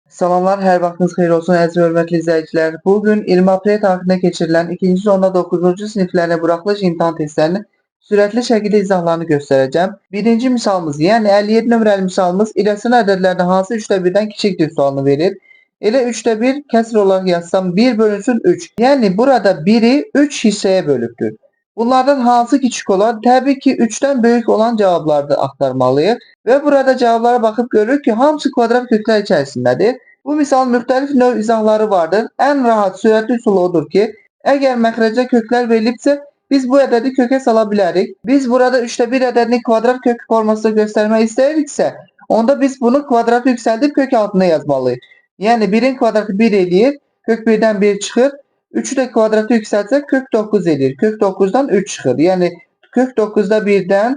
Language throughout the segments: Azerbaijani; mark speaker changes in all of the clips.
Speaker 1: Salamlar, hər vaxtınız xeyir olsun əziz və hörmətli izləyicilər. Bugün 20 aprel tarixində keçirilən 2-ci zonda 9-cu siniflərinə buraxılış imtahan testlərinin sürətli şəkildə izahlarını göstərəcəm. Birinci misalımız, yəni 57 nömrəli misalımız irəsəli ədədlərdən hansı 3/1-dən kiçikdir sualını verir. Elə 3/1 kəsr olaraq yazsam 1 bölünsün 3. Yəni burada 1-i 3 hissəyə bölübdür. Bunlardan hansı kiçik olar? Təbii ki 3-dən böyük olan cavabları axtarmalıyıq. Və burada cavablara baxıb görürük ki, hamısı kvadrat köklər içərisindədir. Bu misalın müxtəlif növ izahları vardır. Ən rahat, sürətli üsulu odur ki, əgər məxrəcə köklər verilibsə, biz bu ədədi kökə sala bilərik. Biz burada 3/1 ədədini kvadrat kök formasında göstərmək istəyiriksə, onda biz bunu kvadratı yüksəldib kök altında yazmalıyıq. Yəni 1-in kvadratı 1 eləyir, kök 1-dən 1 çıxır. 3-ü də kvadratı yüksəltsək kök 9 edir. Kök 9-dan 3 çıxır. Yəni kök 9-da 1-dən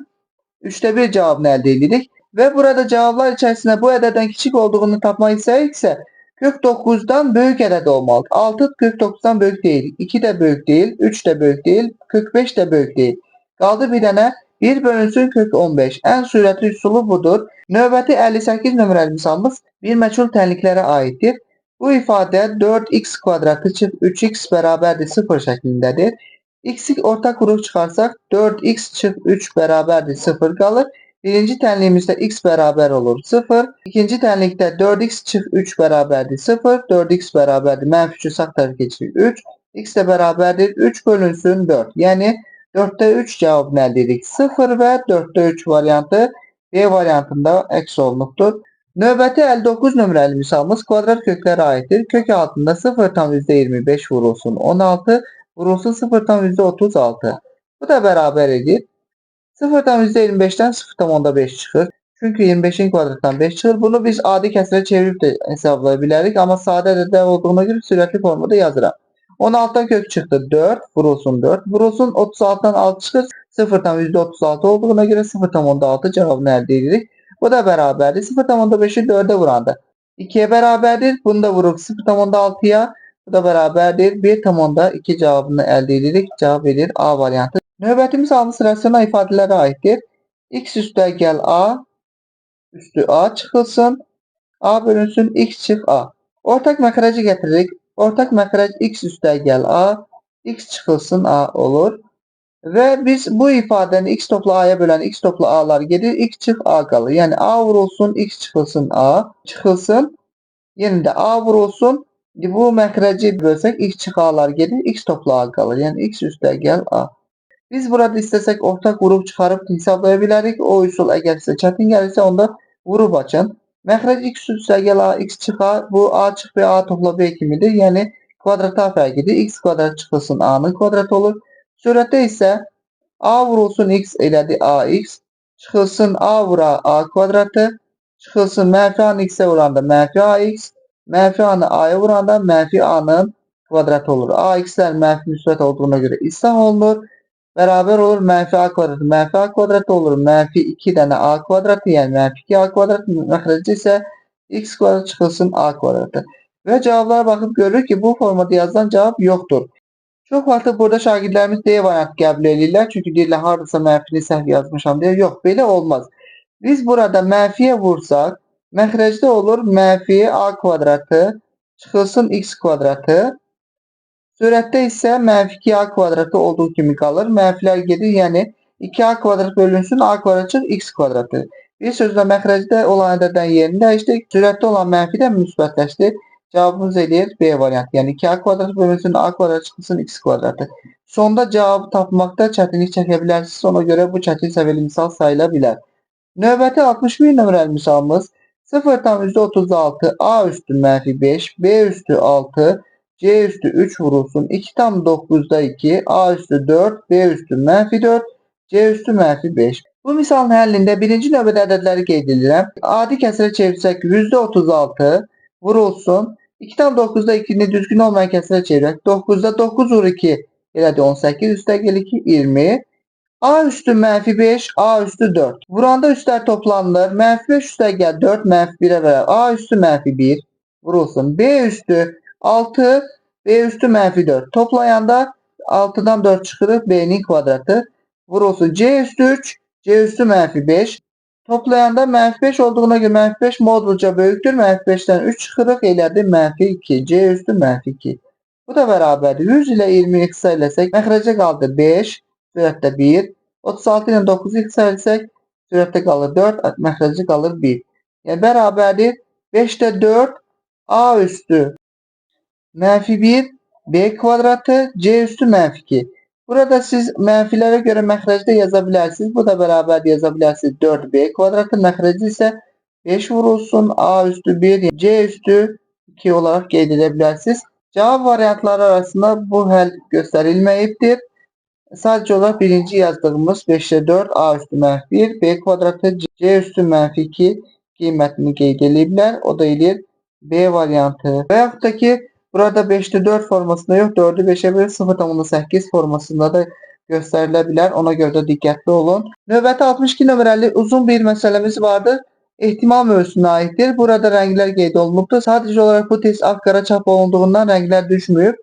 Speaker 1: 3/1 cavabını əldə edirik. Və burada cavablar içərisində bu ədəddən kiçik olduğunu tapmaq istəyiriksə, kök 9-dan böyük ədəd olmalıdır. 6 kök 9-dan böyük deyil, 2 də böyük deyil, 3 də böyük deyil, kök 5 də böyük deyil. Qaldı bir dənə 1 bölünsün kök 15. Ən sürətli üsulu budur. Növbəti 58 nömrəli misalımız bir məchul tənliklərə aiddir. Bu ifadə 4x kvadratı çıx 3x bərabərdir 0 şəklindədir. X-i ortaq qrup çıxarsaq 4x çıx 3 bərabərdir 0 qalır. Birinci tənliyimizdə x bərabər olur 0. İkinci tənlikdə 4x çıx 3 bərabərdir 0. 4x bərabərdir. Mənfi 3-ü sağ tərəfə keçirik 3. X də bərabərdir 3 bölünsün 4. Yəni 4-də 3 cavabını əldə edirik. 0 və 4-də 3 variantı B variantında əks olunubdur. Növbəti 59 nömrəli misalımız kvadrat köklərə aiddir. Kök altında 0,25 vurulsun 16, vurulsun 0,36. Bu da bərabər edir. 0,25-dən 0,5 çıxır. Çünki 25-in kvadratından 5 çıxır. Bunu biz adi kəsrə çevirib də hesablaya bilərik. Amma sadə ədədə olduğuna görə sürətli formada yazıram. 16-dan kök çıxdı 4, vurulsun 4. Vurulsun 36-dan 6 çıxır. 0,36 olduğuna görə 0,6 cavabını əldə edirik. Bu da bərabərdir. 0,5-i 4-ə vuranda 2-yə bərabərdir. Bunu da vururuq 0,6-ya. Bu da bərabərdir. 1,2 cavabını əldə edirik. Cavab verir A variantı. Növbəti misalımız rasional ifadələrə aiddir. X üstəgəl A üstü A çıxılsın. A bölünsün x çıx A. Ortaq məxrəci gətiririk. Ortaq məxrəc x üstəgəl A, x çıxılsın A olur. Və biz bu ifadəni x toplu A-ya bölən x toplu A-lar gedir. X çıx A qalır. Yəni A vurulsun, x çıxılsın A, çıxılsın. Yenə də A vurulsun. Bu məxrəci bölsək x çıx A-lar gedir. X toplu A qalır. Yəni x üstəgəl A. Biz burada istəsək ortaq vurub çıxarıb hesablaya bilərik. O üsul əgər sizə çətin gəlirsə, onda vurub açın. Məxrəc x üstəgəl A, x çıx A, bu A çıx B, A topla B kimidir. Yəni kvadrata fərqidir. X kvadrat çıxılsın A-nın kvadratı olur. Sürətdə isə A vurulsun x elədi AX, çıxılsın A vura A kvadratı, çıxılsın mənfi A-nı x-ə vuranda mənfi AX, mənfi A-nı A-ya vuranda mənfi A-nın kvadratı olur. AX-lər mənfi müsbət olduğuna görə islah olunur. Bərabər olur mənfi A kvadratı, mənfi A kvadratı olur. Mənfi 2 dənə A kvadratı, yəni mənfi 2 A kvadratı, məxrəci isə x kvadrat çıxılsın A kvadratı. Və cavablara baxıb görürük ki, bu formada yazılan cavab yoxdur. Çox vaxt burada şagirdlərimiz D variantı qəbul edirlər. Çünki deyirlər, haradasa mənfini səhv yazmışam deyə. Yox, belə olmaz. Biz burada mənfiyə vursaq, məxrəcdə olur mənfi A kvadratı çıxılsın x kvadratı. Sürətdə isə mənfi 2A kvadratı olduğu kimi qalır. Mənfilər gedir, yəni 2A kvadrat bölünsün A kvadrat çıx x kvadratı. Bir sözlə məxrəcdə olan ədəddən yerini dəyişdik. Sürətdə olan mənfi də müsbətləşdi. Cavabımız eləyir B variantı. Yəni 2A kvadrat bölünsün A kvadrat çıxılsın x kvadratı. Sonda cavabı tapmaqda çətinlik çəkə bilərsiniz. Ona görə bu çətin səviyyəli misal sayıla bilər. Növbəti 61 nömrəli misalımız 0,36 A üstü mənfi 5, B üstü 6, C üstü 3 vurulsun. 2,9'da 2, A üstü 4, B üstü mənfi 4, C üstü mənfi 5. Bu misalın həllində birinci növbədə ədədləri qeyd edirəm. Adi kəsrə çevirsək %36 vurulsun. 2,9'da 2'ni düzgün olmayan kəsrə çevirək. 9'da 9 vur 2 elədi 18, üstəgəl 2 20. A üstü mənfi 5, A üstü 4. Vuranda üstlər toplanılır. Mənfi 5 üstəgəl 4, mənfi 1'ə bərabər. A üstü mənfi 1 vurulsun. B üstü 6, B üstü mənfi 4. Toplayanda 6'dan 4 çıxırıq. B'nin kvadratı vurulsun. C üstü 3, C üstü mənfi 5. Toplayanda -5 olduğuna göre -5 modulca böyükdür. -5'dən 3 çıxırıq, elədi -2. C üstü -2. Bu da bərabərdir. 100 ilə 20 iqsa eləsək, məxrəcə qaldı 5, sürətdə 1. 36 ilə 9 iqsa eləsək, sürətdə qalır 4, məxrəcə qalır 1. Yəni bərabərdir 5-də 4 A üstü -1 B kvadratı C üstü -2. Burada siz mənfilərə görə məxrəcdə yaza bilərsiniz. Bu da bərabər yaza bilərsiniz 4B kvadratı. Məxrəci isə 5 vurulsun. A üstü 1, C üstü 2 olaraq qeyd edə bilərsiniz. Cavab variantları arasında bu həll göstərilməyibdir. Sadəcə olaraq birinci yazdığımız 5-də 4 A üstü -1, B kvadratı C üstü -2 qiymətini qeyd ediblər. O da eləyir B variantı. Və yaxud da ki, burada 5'te 4 formasında yox, 4'ü 5'e bölüp 0,8 formasında da göstərilə bilər. Ona görə də diqqətli olun. Növbəti 62 nömrəli uzun bir məsələmiz vardır. Ehtimal mövzusuna aiddir. Burada rənglər qeyd olunubdur. Sadəcə olaraq bu test ağ-qara çap olunduğundan rənglər düşmüyor.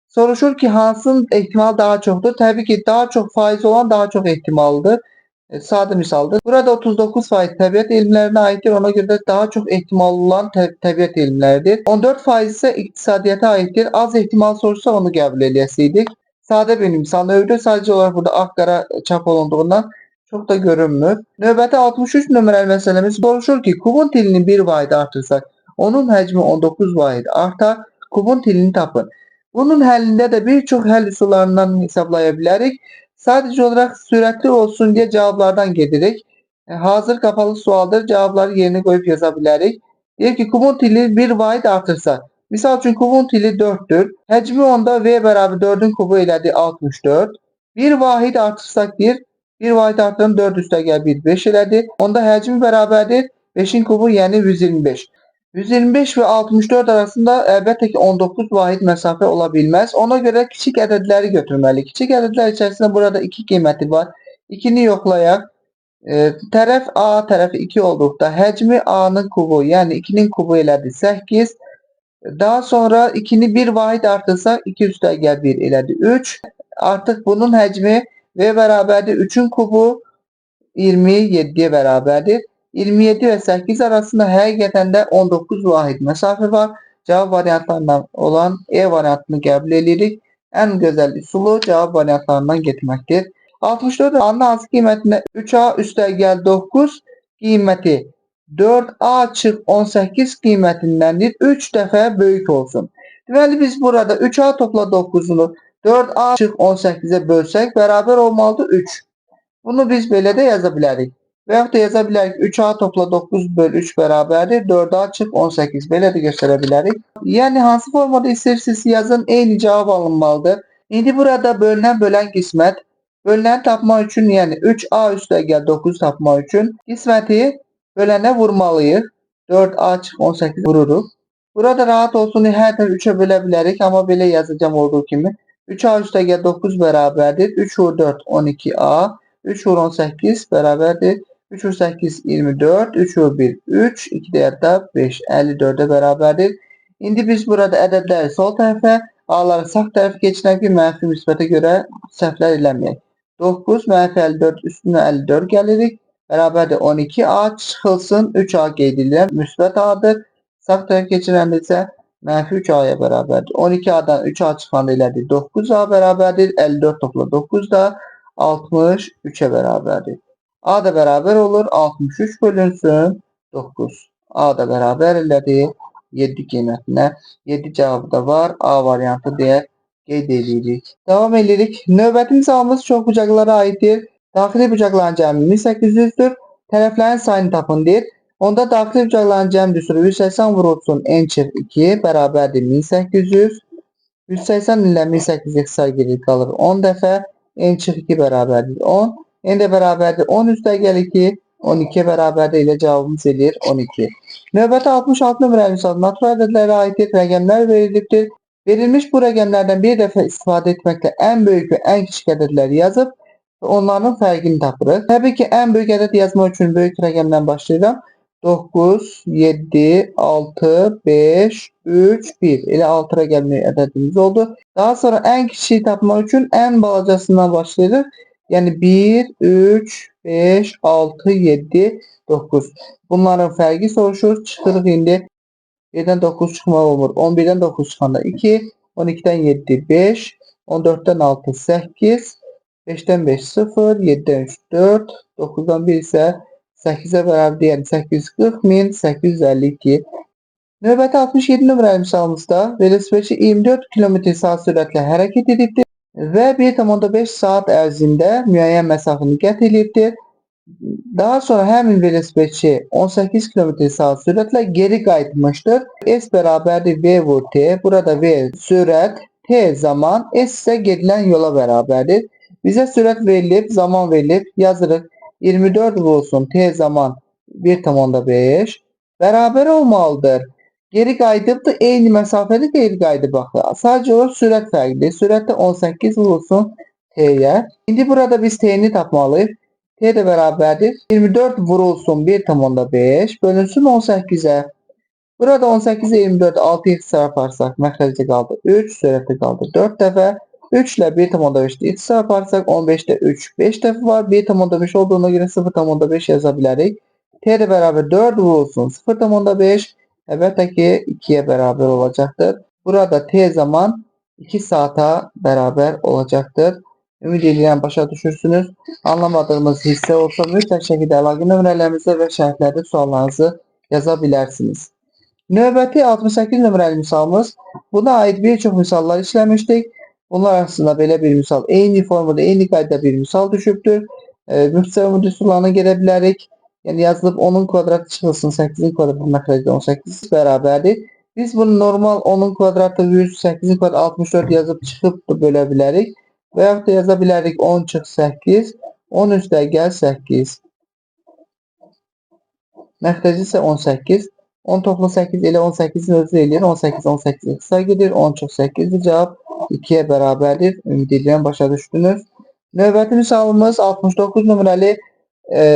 Speaker 1: Soruşur ki, hansının ehtimal daha çoxdur? Təbii ki, daha çox faiz olan daha çox ehtimallıdır. Sadə misaldır. Burada 39% təbiət elmlərinə aiddir. Ona görə də daha çox ehtimal olan təbiət elmləridir. 14% isə iqtisadiyyata aiddir. Az ehtimal soruşsa onu qəbul eləyəsiydik. Sadə bir misal növüdür. Sadəcə olaraq burada ağ-qara çap olunduğundan çox da görünmür. Növbəti 63 nömrəli məsələmiz soruşur ki, kubun tilini 1 vahid artırsaq, onun həcmi 19 vahid artar. Kubun tilini tapın. Bunun həllində də bir çox həll üsullarından hesablaya bilərik. Sadəcə olaraq sürətli olsun deyə cavablardan gedirik. Hazır qapalı sualdır. Cavabları yerinə qoyub yaza bilərik. Deyir ki, kubun tili 1 vahid artırsa. Misal üçün kubun tili 4'dür. Həcmi onda V bərabər 4'ün kubu elədi 64. 1 vahid artırsaq deyir. 1 vahid artırın 4 üstəgəl 1 5 elədi. Onda həcmi bərabərdir 5'in kubu yəni 125. 125 və 64 arasında əlbəttə ki 19 vahid məsafə ola bilməz. Ona görə kiçik ədədləri götürməliyik. Kiçik ədədlər içərisində burada 2 qiyməti var. 2'ni yoxlayaq. Tərəf A tərəfi 2 olduqda həcmi A'nın kubu yəni 2'nin kubu elədi 8. Daha sonra 2'ni 1 vahid artırsaq 2 üstəgəl 1 elədi 3. Artıq bunun həcmi V bərabərdir 3'ün kubu 27'ye bərabərdir. 27 və 8 arasında həqiqətən də 19 vahid məsafə var. Cavab variantlarından olan E variantını qəbul edirik. Ən gözəl üsulu cavab variantlarından getməkdir. 64 A-nın hansı qiymətində 3A üstəgəl 9 qiyməti 4A çıx 18 qiymətindəndir. 3 dəfə böyük olsun. Deməli biz burada 3A topla 9'unu 4A çıx 18'e bölsək bərabər olmalıdır 3. Bunu biz belə də yaza bilərik. Və yaxud da yaza bilərik 3A topla 9 böl 3 bərabərdir. 4A çıx 18. Belə də göstərə bilərik. Yəni hansı formada istəyirsiniz yazın, eyni cavab alınmalıdır. İndi burada bölünən bölən qismət. Bölünəni tapmaq üçün, yəni 3A üstəgəl 9 tapmaq üçün qisməti bölənə vurmalıyıq. 4A çıx 18 vururuq. Burada rahat olsun, hər tərəf 3'ə bölə bilərik. Amma belə yazacağım olduğu kimi. 3A üstəgəl 9 bərabərdir. 3 vur 4 12A. 3 vur 18 bərabərdir. 3 vur 8 24. 3 vur 1 3. 2 deyək də 5 54'ə bərabərdir. İndi biz burada ədədləri sol tərəfə, A'ları sağ tərəfə keçirək ki, mənfi müsbətə görə səhvlər eləməyək. 9 mənfi 54 üstünə 54 gəlirik. Bərabərdir 12A çıxılsın. 3A qeyd edirəm. Müsbət A'dır. Sağ tərəfə keçirəndə isə mənfi 3A'ya bərabərdir. 12A'dan 3A çıxanda elədir. 9A bərabərdir. 54 topla 9 da 63'e bərabərdir. A da bərabər olur. 63 bölünsün 9. A da bərabər elədi 7 qiymətinə. 7 cavabı da var. A variantı deyə qeyd edirik. Davam edirik. Növbəti misalımız çox bucaqlara aiddir. Daxili bucaqların cəmi 1800'dür. Tərəflərin sayını tapın deyir. Onda daxili bucaqların cəmi düsturur. 180 vurulsun n çıx 2 bərabərdir 1800. 180 ilə 1800 xəsar gedir qalır 10 dəfə. N çıx 2 bərabərdir 10. N də bərabərdir 10 üstəgəl 2. 12 bərabərdir ilə cavabımız edir 12. Növbəti 66 nömrəli misal natural ədədlərə aiddir. Rəqəmlər verilibdir. Verilmiş bu rəqəmlərdən bir dəfə istifadə etməklə ən böyük və ən kiçik ədədləri yazıb onların fərqini tapırıq. Təbii ki, ən böyük ədəd yazmaq üçün böyük rəqəmdən başlayıram. 9, 7, 6, 5, 3, 1. Elə 6 rəqəmli ədədimiz oldu. Daha sonra ən kiçiyi tapmaq üçün ən balacasından başlayırıq. Yəni 1, 3, 5, 6, 7, 9. Bunların fərqi soruşur. Çıxırıq indi. 7'den 9 çıxmaq olmur. 11'den 9 çıxanda 2, 12'den 7, 5, 14'den 6, 8, 5'ten 5, 0, 7'den 3, 4, 9'dan 1 isə 8'ə bərabərdir. Yəni 840.852. Növbəti 67 nömrəli misalımızda velosipedçi 24 km/saat sürətlə hərəkət edibdir və 1,5 saat ərzində müəyyən məsafəni qət edibdir. Daha sonra həmin velosipedçi 18 km/saat sürətlə geri qayıtmışdır. S bərabərdir V vur T. Burada V sürət, T zaman, S isə gedilən yola bərabərdir. Bizə sürət verilib, zaman verilib. Yazırıq 24 vurulsun T zaman 1,5 bərabər olmalıdır. Geri qayıdıbdır, eyni məsafədə geri qayıdıb axı. Sadəcə olaraq sürət fərqlidir. Sürətdə 18 vurulsun T-yə. İndi burada biz T-ni tapmalıyıq. T də bərabərdir. 24 vurulsun 1,5 bölünsün 18'ə. Burada 18'e 24 6x çarparsaq məxrəcdə qaldı 3, sürətdə qaldı 4 dəfə. 3 ilə 1,5'də x çarparsaq 15'də 3 5 dəfə var. 1,5 olduğuna görə 0,5 yaza bilərik. T də bərabər 4 vurulsun 0,5 əlbəttə ki 2'yə bərabər olacaqdır. Burada T zaman 2 saata bərabər olacaqdır. Ümid edirəm başa düşürsünüz. Anlamadığınız hissə olsa mütləq şəkildə əlaqə nömrələrimizə və şərhlərdə suallarınızı yaza bilərsiniz. Növbəti 68 nömrəli misalımız. Buna aid bir çox misallar işləmişdik. Bunlar arasında belə bir misal, eyni formada, eyni qaydada bir misal düşübdür. Müxtəsər ümumi üsullarına gedə bilərik. Yəni yazılıb 10'un kvadratı çıxılsın 8'in kvadratı məxrəcdə 18 bərabərdir. Biz bunu normal 10'un kvadratı 100, 8'in kvadratı 64 yazıb çıxıb da bölə bilərik. Və yaxud da yaza bilərik 10 çıx 8, 10 üstə gəl 8. Məxrəci isə 18. 10 toplu 8 ilə 18'in özü eləyir. 18, 18 qısa gedir. 10 çıx 8'dir cavab 2'yə bərabərdir. Ümid edirəm başa düşdünüz. Növbəti misalımız 69 nömrəli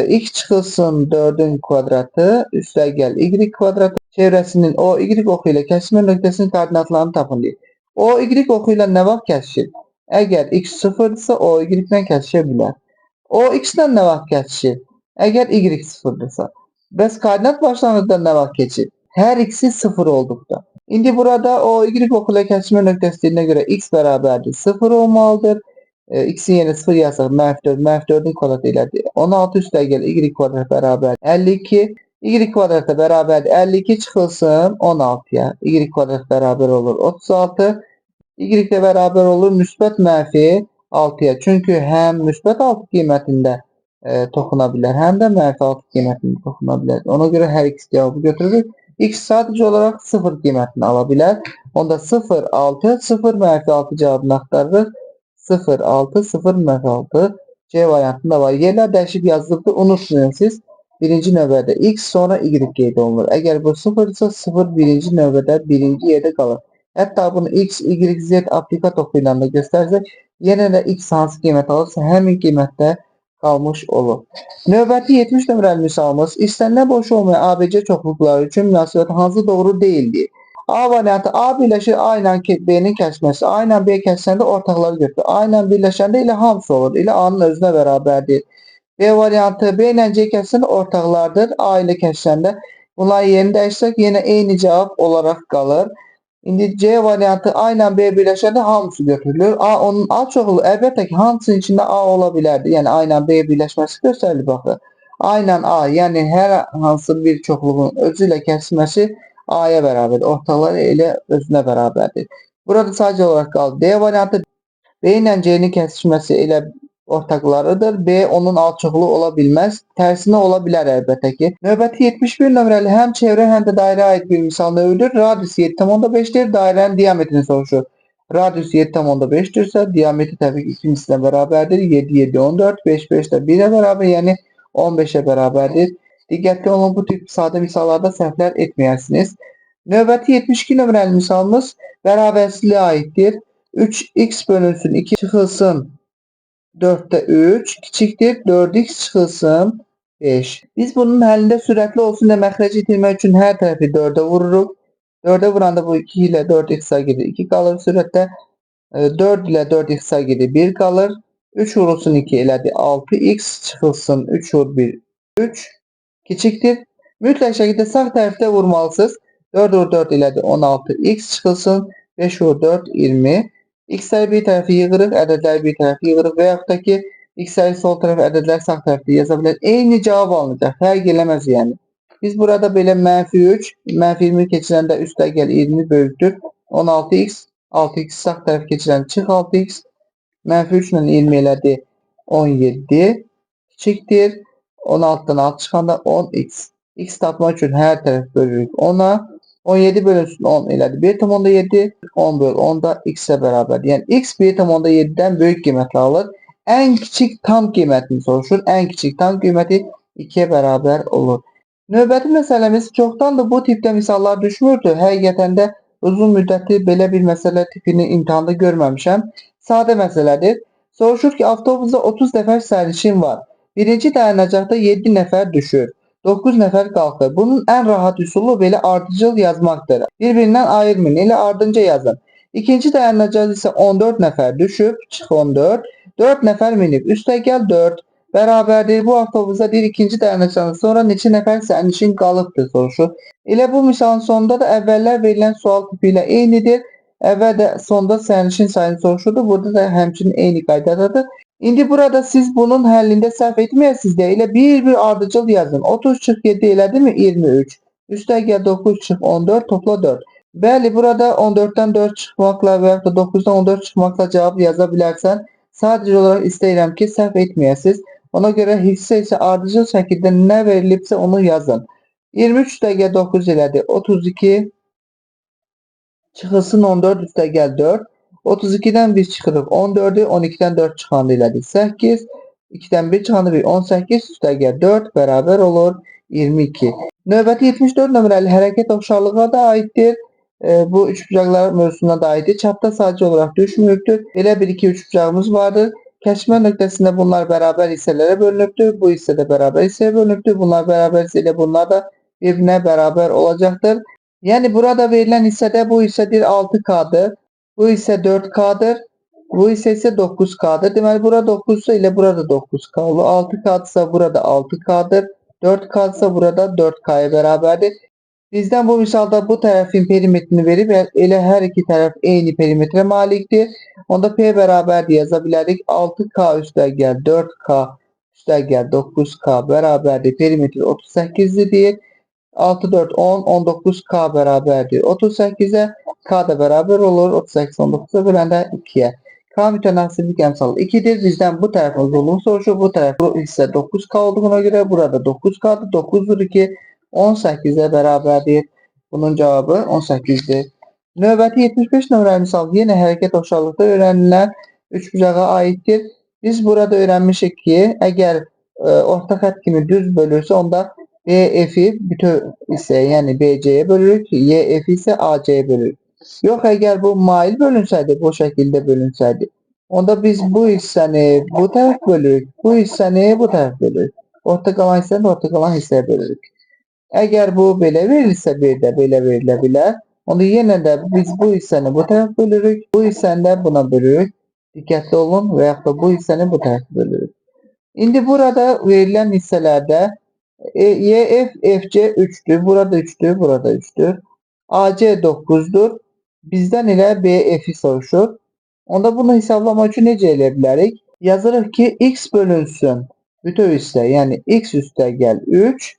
Speaker 1: x çıxılsın 4'ün kvadratı üstə gəl y kvadratı çevrəsinin o y oxu ilə kəsişmə nöqtəsinin koordinatlarını tapın deyir. O y oxu ilə nə vaxt kəsişir? Əgər x 0'dırsa o y ilə kəsişə bilər. O x ilə nə vaxt kəsişir? Əgər y 0'dırsa. Bəs koordinat başlanğıcında nə vaxt keçir? Hər ikisi 0 olduqda. İndi burada o y oxu ilə kəsişmə nöqtəsininə görə x bərabərdir 0 olmalıdır. X'in yerine 0 yazsaq -4, -4'ün kvadratı elədir. 16 üstə gəl y kvadrat bərabər 52. Y kvadratı bərabər 52 çıxılsın 16'ya. Y kvadrat bərabər olur 36. Y də bərabər olur müsbət mənfi 6'ya. Çünki həm müsbət 6 qiymətində toxuna bilər, həm də mənfi 6 qiymətində toxuna bilər. Ona görə hər ikisi cavabı götürürük. X sadəcə olaraq 0 qiymətini ala bilər. Onda 0, 6, 0, -6 cavabını axtarırıq. 0, 6, 0, -6. C variantında var. Yerlər dəyişib yazılıbdır. Unutmayın siz. Birinci növbədə x sonra y qeyd olunur. Əgər bu 0 ise 0 birinci növbədə birinci yerdə qalır. Hətta bunu x, y, z aplikat oxu ilə də göstərsək, yenə də x hansı qiymət alırsa həmin qiymətdə qalmış olur. Növbəti 70 nömrəli misalımız istənilən boş olmayan ABC çoxluqları üçün münasibət hansı doğru deyildir? A variantı A birləşir A ilə B'nin kəsməsi. A ilə B kəsəndə ortaqları götürür. A ilə birləşəndə ilə hamısı olur. İlə A'nın özünə bərabərdir. B variantı B ilə C kəsəndə ortaqlardır. A ilə kəsəndə bunları yerini dəyişsək yenə eyni cavab olaraq qalır. İndi C variantı A ilə B birləşəndə hamısı götürülür. A onun A çoxluğu əlbəttə ki hamısının içində A ola bilərdi. Yəni A ilə B birləşməsi göstərilir baxın. A ilə A, yəni hər hansı bir çoxluğun özü ilə kəsməsi A'ya bərabərdir. Ortaları elə özünə bərabərdir. Burada sadəcə olaraq qaldı. D variantı B ilə C'nin kəsişməsi elə ortaqlarıdır. B onun alt çoxluğu ola bilməz. Tərsinə ola bilər əlbəttə ki. Növbəti 71 nömrəli həm çevrə həm də dairəyə aid bir misal növüdür. Radius 7,5'dir. Dairənin diametrini soruşur. Radius 7,5'dirsə diametri təbii ki ikincisindən bərabərdir. 7, 7, 14, 5, 5 də 1'ə bərabər, yəni 15'ə bərabərdir. Diqqətli olun, bu tip sadə misallarda səhvlər etməyərsiniz. Növbəti 72 nömrəli misalımız bərabərsizliyə aiddir. 3x bölünsün 2 çıxılsın 4'də 3 kiçikdir. 4x çıxılsın 5. Biz bunun həlində sürətli olsun deyə məxrəci itirmək üçün hər tərəfi 4'ə vururuq. 4'ə vuranda bu 2 ilə 4x gedir 2 qalır sürətdə. 4 ilə 4x gedir 1 qalır. 3 vurulsun 2 elədi 6x çıxılsın 3 vur 1 3 kiçikdir. Mütləq şəkildə sağ tərəfdə vurmalısınız. 4 vur 4 elədi 16x çıxılsın 5 vur 4 20. X'ləri bir tərəfi yığırıq, ədədləri bir tərəfi yığırıq və yaxud da ki x'ləri sol tərəf, ədədləri sağ tərəfdə yaza bilər. Eyni cavab alınacaq. Fərq eləməz yəni. Biz burada belə -3, -20 keçirəndə üstə gəl 20 böyükdür 16x, 6x sağ tərəf keçirəndə çıx 6x, -3 ilə 20 elədi 17 kiçikdir. 16'dan 6 çıxanda 10x. X tapmaq üçün hər tərəf bölürük 10'a. 17 bölünsün 10 elədi. 1,7 10 böl 10 da x-ə bərabərdir. Yəni x 1,7-dən böyük qiymətli alır. Ən kiçik tam qiymətini soruşur. Ən kiçik tam qiyməti 2-yə bərabər olur. Növbəti məsələmiz çoxdandır bu tipdə misallar düşmürdü. Həqiqətən də uzun müddətli belə bir məsələ tipini imtahanda görməmişəm. Sadə məsələdir. Soruşur ki, avtobusda 30 nəfər sərnişin var. Birinci dayanacaqda 7 nəfər düşür. 9 nəfər qalxır. Bunun ən rahat üsulu belə ardıcıl yazmaqdır. Bir-birindən ayırmayın. Elə ardınca yazın. İkinci dayanacaqda isə 14 nəfər düşüb. Çıx 14. 4 nəfər minib. Üstə gəl 4. Bərabərdir. Bu avtobusda bir ikinci dayanacaqdan sonra neçə nəfər sərnişin qalıbdır soruşur. Elə bu misalın sonunda da əvvəllər verilən sual tipi ilə eynidir. Əvvəl də sonda sərnişin sayını soruşurdu. Burada da həmçinin eyni qaydadadır. İndi burada siz bunun həllində səhv etməyəsiniz deyə elə bir-bir ardıcıl yazın. 30 çıx 7 elədi mi? 23. Üstə gəl 9 çıx 14 topla 4. Bəli, burada 14-dən 4 çıxmaqla və yaxud da 9-dan 14 çıxmaqla cavab yaza bilərsən. Sadəcə olaraq istəyirəm ki, səhv etməyəsiniz. Ona görə hissə isə ardıcıl şəkildə nə verilibsə onu yazın. 23 üstə gəl 9 elədi 32 çıxılsın 14 üstə gəl 4. 32'den 1 çıxırıq 14'ü, 12'den 4 çıxanda elədik 8, 2'den 1 çıxanda 1, 18 üstə gəl 4 bərabər olur 22. Növbəti 74 nömrəli hərəkət oxşarlığa da aiddir. Bu üçbucaqlar mövzusuna da aiddir. Çapda sadəcə olaraq düşməyibdir. Belə bir iki üçbucağımız vardır. Kəsmə nöqtəsində bunlar bərabər hissələrə bölünübdür. Bu hissə də bərabər hissəyə bölünübdür. Bunlar bərabər hissə ilə bunlar da bir-birinə bərabər olacaqdır. Yəni burada verilən hissədə bu hissədir 6K'dır. Bu ise 4K'dır. Bu ise 9K'dır. Deməli burada 9 ise ile burada 9K olur. 6K ise burada 6K'dır. 4K ise burada 4K'ya bərabərdir. Bizdən bu misalda bu tərəfin perimetrini verib elə hər iki tərəf eyni perimetre malikdir. Onda P bərabərdir yaza bilərik. 6K üstə gəl 4K üstə gəl 9K bərabərdir. Perimetr 38'dir deyir. 6, 4, 10, 19K bərabərdir. 38'e K da bərabər olur. 38, 19'a böləndə 2'ye. K mütənasiblik əmsalı 2'dir. Bizdən bu tərəfin uzunluğunu soruşur. Bu tərəf isə 9K olduğuna görə burada 9K'dır. 9 vur 2, 18'e bərabərdir. Bunun cavabı 18'dir. Növbəti 75 nömrəli misal yenə hərəkət oxşarlıqda öyrənilən üçbucağa aiddir. Biz burada öyrənmişik ki, əgər orta xətt kimi düz bölürsə, onda BF'i bütöv hissəyə, yəni BC'yə bölürük, YF isə AC'yə bölürük. Yox, əgər bu mail bölünsəydi, bu şəkildə bölünsəydi, onda biz bu hissəni bu tərəf bölürük, bu hissəni bu tərəf bölürük. Orta qalan hissəni orta qalan hissəyə bölürük. Əgər bu belə verilsə, bir də belə verilə bilər, onda yenə də biz bu hissəni bu tərəf bölürük, bu hissəni də buna bölürük. Diqqətli olun və yaxud da bu hissəni bu tərəf bölürük. İndi burada verilən hissələrdə YF, FC 3'tür. Burada 3'tür. Burada 3'tür. AC 9'dur. Bizdən elə BF'i soruşur. Onda bunu hesablamaq üçün necə eləyə bilərik? Yazırıq ki, x bölünsün bütöv hissə, yəni x üstə gəl 3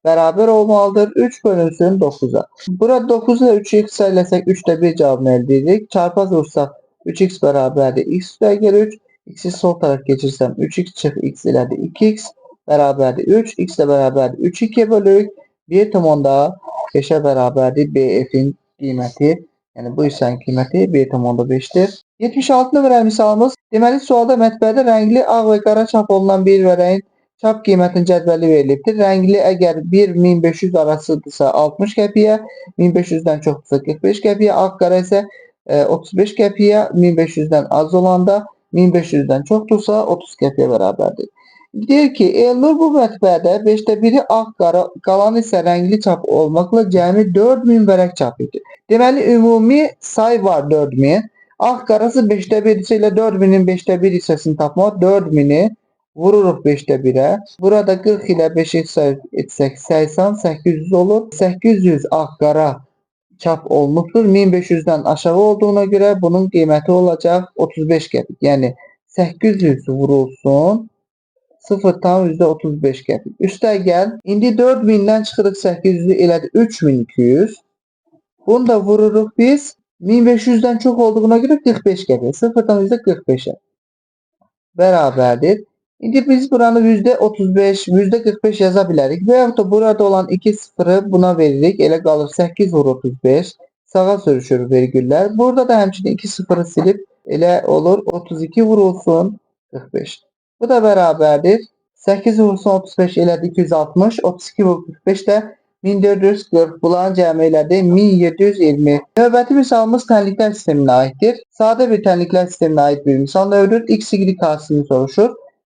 Speaker 1: bərabər olmalıdır. 3 bölünsün 9'a. Burada 9'u da 3'ü hissələsək 3'də 1 cavabını əldə edirik. Çarpaz vursaq 3x bərabərdir. X üstə gəl 3. X'i sol tərəf keçirsəm 3x çıx x elədi 2x. Bərabərdir 3, x də bərabərdir 3, 2'ye bölürük. 1,5'ə bərabərdir BF'in qiyməti. Yəni bu hissənin qiyməti 1,5'dir. 76 nömrəli misalımız. Deməli sualda mətbəədə rəngli ağ və qara çap olunan bir vərəyin çap qiymətinin cədvəli verilibdir. Rəngli əgər 1-1500 arasıdırsa 60 qəpiyə, 1500'dən çoxdursa 45 qəpiyə, ağ qara isə 35 qəpiyə, 1500'dən az olanda 1500'dən çoxdursa 30 qəpiyə bərabərdir. Deyir ki, Elnur bu mətbəədə 5'də 1'i ağ qara, qalan isə rəngli çap olmaqla cəmi 4000 vərəq çap edir. Deməli, ümumi say var 4000. Alt qarası 5'də 1 isə ilə 4000'in 5'də 1 hissəsini tapmaq. 4000'i vururuq 5'də 1'ə. Burada 40 ilə 5'i etsək 80, 800 olur. 800 alt qara çap olunubdur. 1500'dən aşağı olduğuna görə bunun qiyməti olacaq 35 qəpik. Yəni 800 vurulsun 0,35 qəpik. Üstə gəl. İndi 4000'dən çıxırıq 800'ü elədi 3200. Bunu da vururuq biz 1500'dən çox olduğuna görə 45 qəpik. 0,45'ə bərabərdir. İndi biz buranı %35, %45 yaza bilərik. Və yaxud da burada olan 2 sıfırı buna veririk. Elə qalır 8 vur 35. Sağa sürüşür vergüllər. Burada da həmçinin 2 sıfırı silib elə olur 32 vurulsun 45. Bu da bərabərdir. 8 vurulsun 35 elədi 260. 32 vur 45 də 1440. Bunların cəmi elədi 1720. Növbəti misalımız tənliklər sisteminə aiddir. Sadə bir tənliklər sisteminə aid bir misal növüdür. X, Y karşısını soruşur.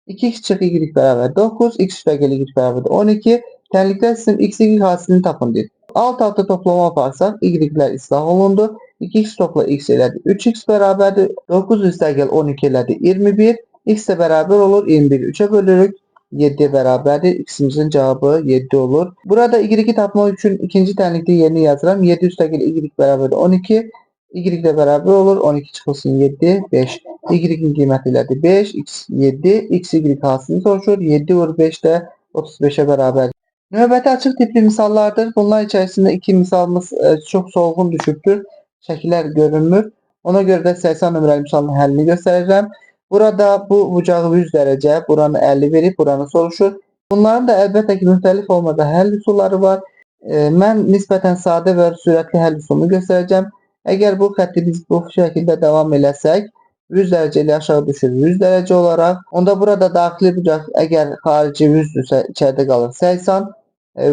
Speaker 1: 2x çıx y bərabər 9, x üstəgəl y bərabər 12. Tənliklər sistemi x, y hadisini tapın deyir. Alt-alta toplama yaparsaq y-lər islah olundu. 2x topla x elədi 3x bərabərdir. 9 üstəgəl 12 elədi 21. X də bərabər olur 21. 3'ə bölürük. 7 bərabərdir. X'imizin cavabı 7 olur. Burada y tapmaq üçün ikinci tənlikdə yerini yazıram. 7 üstəgəl y bərabər 12. Y də bərabər olur. 12 çıxılsın 7, 5. Y-in qiyməti elədi 5, x 7, x, y hadisini soruşur. 7 vur 5 də 35'ə bərabər. Növbəti açıq tipli misallardır. Bunlar içərisində iki misalımız çox solğun düşübdür. Şəkillər görünmür. Ona görə də 80 nömrəli misalın həllini göstərəcəm. Burada bu bucağı 100 dərəcə, buranı 50 verib, buranı soruşur. Bunların da əlbəttə ki, müxtəlif formada həll üsulları var. Mən nisbətən sadə və sürətli həll üsulunu göstərəcəm. Əgər bu xətti biz bu şəkildə davam eləsək, 100 dərəcə ilə aşağı düşür 100 dərəcə olaraq. Onda burada daxili bucaq əgər xarici 100-dürsə içəridə qalır 80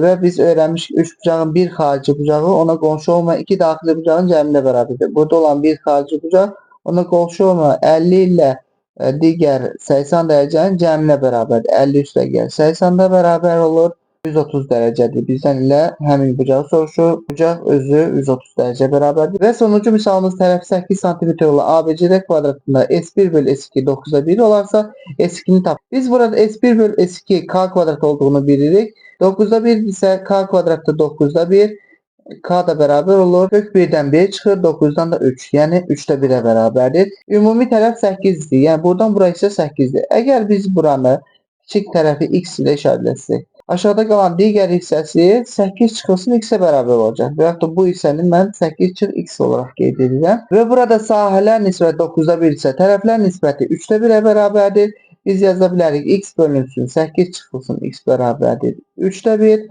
Speaker 1: və biz öyrənmişik 3 bucağın bir xarici bucağı ona qonşu olmayan 2 daxili bucağın cəminə bərabərdir. Burada olan bir xarici bucaq ona qonşu olmayan 50 ilə digər 80 dərəcənin cəminə bərabərdir. 50 üstəgəl 80-də bərabər olur. 130 dərəcədir. Bizdən ilə həmin bucağı soruşur. Bucaq özü 130 dərəcə bərabərdir. Və sonuncu misalımız tərəfi 8 cm olan ABCD kvadratında S1 bölü S2 9'da 1 olarsa S2'ni tap. Biz burada S1 bölü S2 K kvadrat olduğunu bilirik. 9'da 1 isə K kvadratda 9'da 1. K da bərabər olur. Kök 1'dən 1 çıxır. 9'dan da 3. Yəni 3'də 1'ə bərabərdir. Ümumi tərəf 8'dir. Yəni buradan bura isə 8'dir. Əgər biz buranı kiçik tərəfi x ilə işarələsək, aşağıda qalan digər hissəsi 8 çıxılsın x-ə bərabər olacaq. Və yaxud da bu hissəni mən 8 çıx x olaraq qeyd edirəm. Və burada sahələr nisbəti 9'da 1 isə tərəflər nisbəti 3'də 1'ə bərabərdir. Biz yaza bilərik x bölünsün 8 çıxılsın x bərabərdir 3'də 1.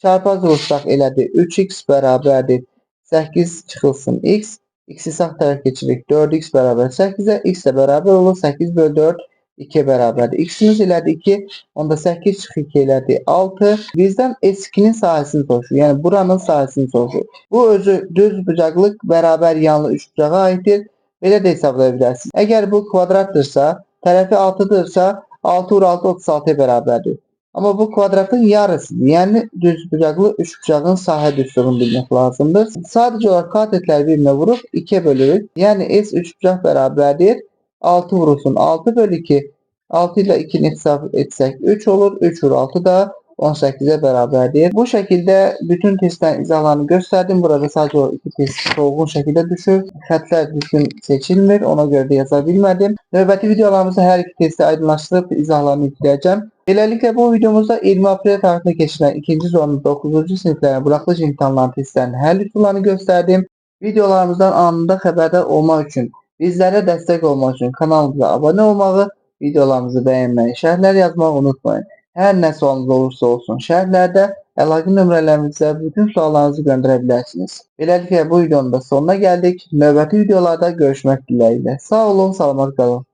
Speaker 1: Çarpaz vursaq elədir 3x bərabərdir 8 çıxılsın x. X'i sağ tərəf keçirik 4x bərabər 8'ə. X də bərabər olur 8 bölü 4. 2'ye bərabərdir. X'imiz elədi 2. Onda 8 çıx 2 elədi 6. Bizdən S2'nin sahəsini soruşur. Yəni buranın sahəsini soruşur. Bu özü düz bucaqlıq bərabər yanlı 3 bucağa aiddir. Belə də hesablaya bilərsiniz. Əgər bu kvadrattırsa, tərəfi 6'dırsa 6 vur 6 36'ya bərabərdir. Amma bu kvadratın yarısıdır. Yəni düz bucaqlı 3 bucağın sahə düsturunu bilmək lazımdır. Sadəcə olaraq katetləri bir-birinə vurub 2'ye bölürük. Yəni S 3 bucaq bərabərdir. 6 vurulsun 6 bölü 2. 6 ilə 2'ni hesab etsək 3 olur. 3 vur 6 da 18'ə bərabərdir. Bu şəkildə bütün testlərin izahlarını göstərdim. Burada sadəcə o iki test solğun şəkildə düşür. Xətlər düzgün seçilmir. Ona görə də yaza bilmədim. Növbəti videolarımızda hər iki testi aydınlaşdırıb izahlarını yükləyəcəm. Beləliklə bu videomuzda 20 aprel tarixində keçirilən 2-ci zonun 9-cu siniflərin buraxılış imtahanlarının testlərinin həll üsullarını göstərdim. Videolarımızdan anında xəbərdar olmaq üçün, bizlərə dəstək olmaq üçün kanalımıza abunə olmağı, videolarımızı bəyənməyi, şərhlər yazmağı unutmayın. Hər nə sualınız olursa olsun şərhlərdə əlaqə nömrələrimizə bütün suallarınızı göndərə bilərsiniz. Beləliklə bu videonun da sonuna gəldik. Növbəti videolarda görüşmək diləyilə. Sağ olun, salamat qalın.